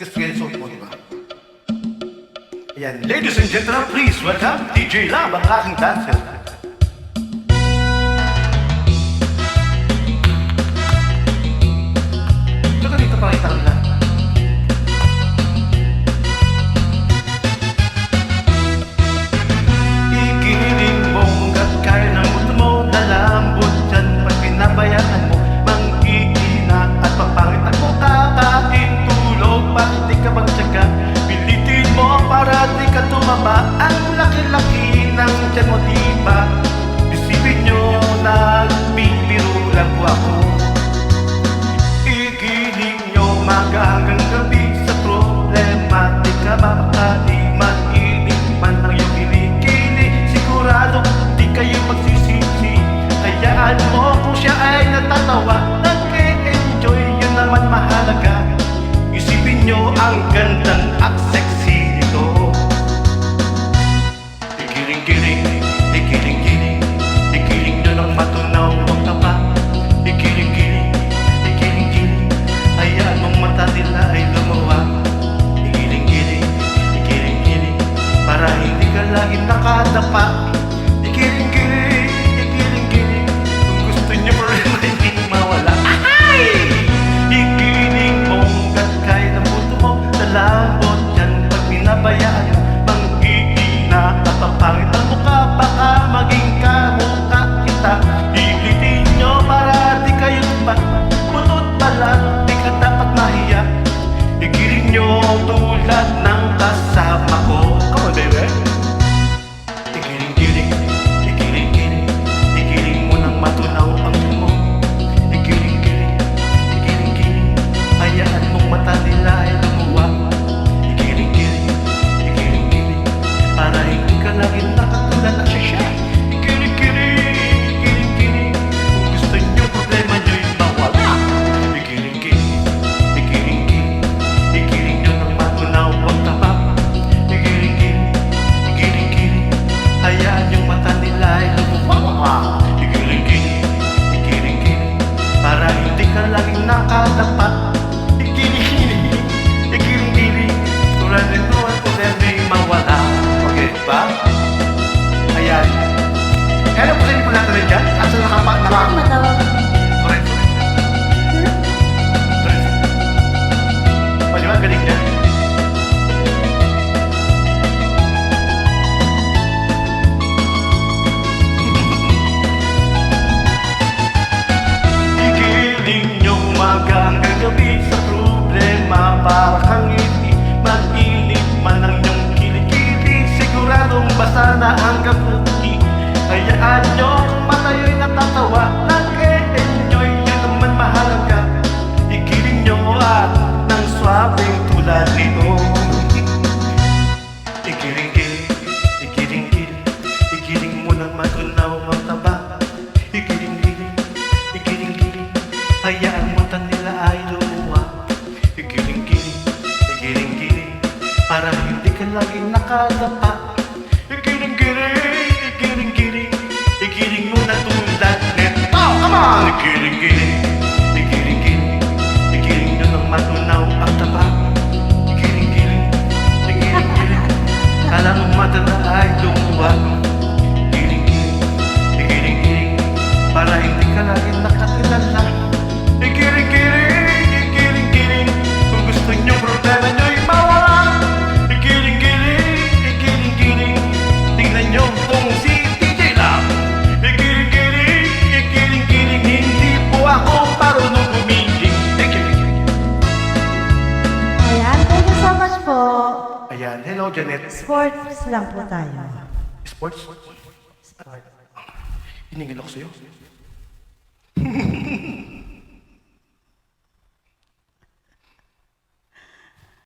Gusto yan suot mo, diba? Ayan, ladies and gentlemen, please welcome DJ Lab, ang aking dancer. Saka dito pakita ko na. Ikiling mong gagkay ng buto mo, nalambot dyan pag pinabayaan mo, mang-iina at papangit ang mukha, kahit tulog, bakit di ka magtyaga? Pilitin mo para di ka tumaba, ang laki-laki ng tiyan mo, diba? Isipin nyo, nagpipiro lang po ako. Ikiling nyo maga hanggang gabi sa problematika, mapakali man, inig man ang iyong kilikili, sigurado di kayo magsisisi. Hayaan mo kung siya ay natatawa, nag-e-enjoy, yun naman mahalaga. Isipin nyo ang gandang at sexy nito. Ikiling-kiling, ikiling-kiling, ikiling nyo ng matunaw ang tapa. Ikiling-kiling, ikiling-kiling, hayaan mong mata nila ay lumawa. Ikiling-kiling, ikiling-kiling, para hindi ka lagi nakadapa. Ikiling-kiling, ikiling-kiling, kung gusto nyo problema hindi mawala. Ahay! Ikiling mong gagkay ng buto mo, nalambot yan pag pinabayaan mo, mang-iina at papangit ang mukha, baka maging kamukha kita. Ilitin nyo para di kayo tumba, bunot pala, di ka dapat mahiya. Ikiling nyo tulad ng kasama ko. Come on, baby. Ikiling-kiling, ikiling-kiling, ikiling mo ng matunaw ang mo. Ikiling-kiling, ikiling-kiling, hayaan mong mata nila ay lumuwa. Ikiling-kiling, ikiling-kiling, para hindi ka laging nakatulala siya. Ikiling-kiling, ikiling-kiling, kung gusto nyo problema nyo'y mawala. Ikiling-kiling, ikiling-kiling, ikiling nyo ng matunaw ang tapa. Ikiling-kiling, ikiling-kiling, hayaan yung mata nila ay lumuwa. Ikiling-kiling, ikiling-kiling, para hindi ka laging nakadapa. Ikiling-kiling, ikiling-kiling, tulad nito at problema mawala. Okay ba? Ayan. Kaya po sa inyo po natin rin dyan? Asa nakapa? Saan matawag? Correct. Correct. O, di ba? Galing dyan. Ikiling nyo umaga hanggang gabi sa problema, para kang hindi mag-inip man ang iyong kilikili, siguradong basa na hanggang puti. Hayaan nyo kung matayo'y natatawa, nag-e-enjoy, yun naman mahalaga. Ikiling nyo at ng swabing tulad nito. Ikiling-kiling, ikiling-kiling, ikiling mo ng matunaw ang taba. Ikiling-kiling, ikiling-kiling, hayaan mo ta nila ay lumuwa. Ikiling-kiling, ikiling-kiling, para hindi ka laging nakadapa. Ikiling-kiling, ikiling-kiling, ikiling mo na tulad nito. Come on! Ikiling-kiling, ikiling-kiling, ikiling nyo ng matunaw ang taba. Ikiling-kiling, ikiling-kiling, kala mong mata na ay lumuwa. Ikiling-kiling, ikiling-kiling, para hindi ka laging nakakilala. Ikiling-kiling, ikiling-kiling, kung gusto nyo problema nyo'y mawala. Ikiling-kiling, ikiling-kiling, tingnan nyo kung si DJ Lab. Ikiling-kiling, ikiling-kiling, hindi po ako marunong gumiling. Ayan, thank you so much po. Ayan, hello Janet. Sports lang po tayo. Sports? Hiningil ako sa'yo.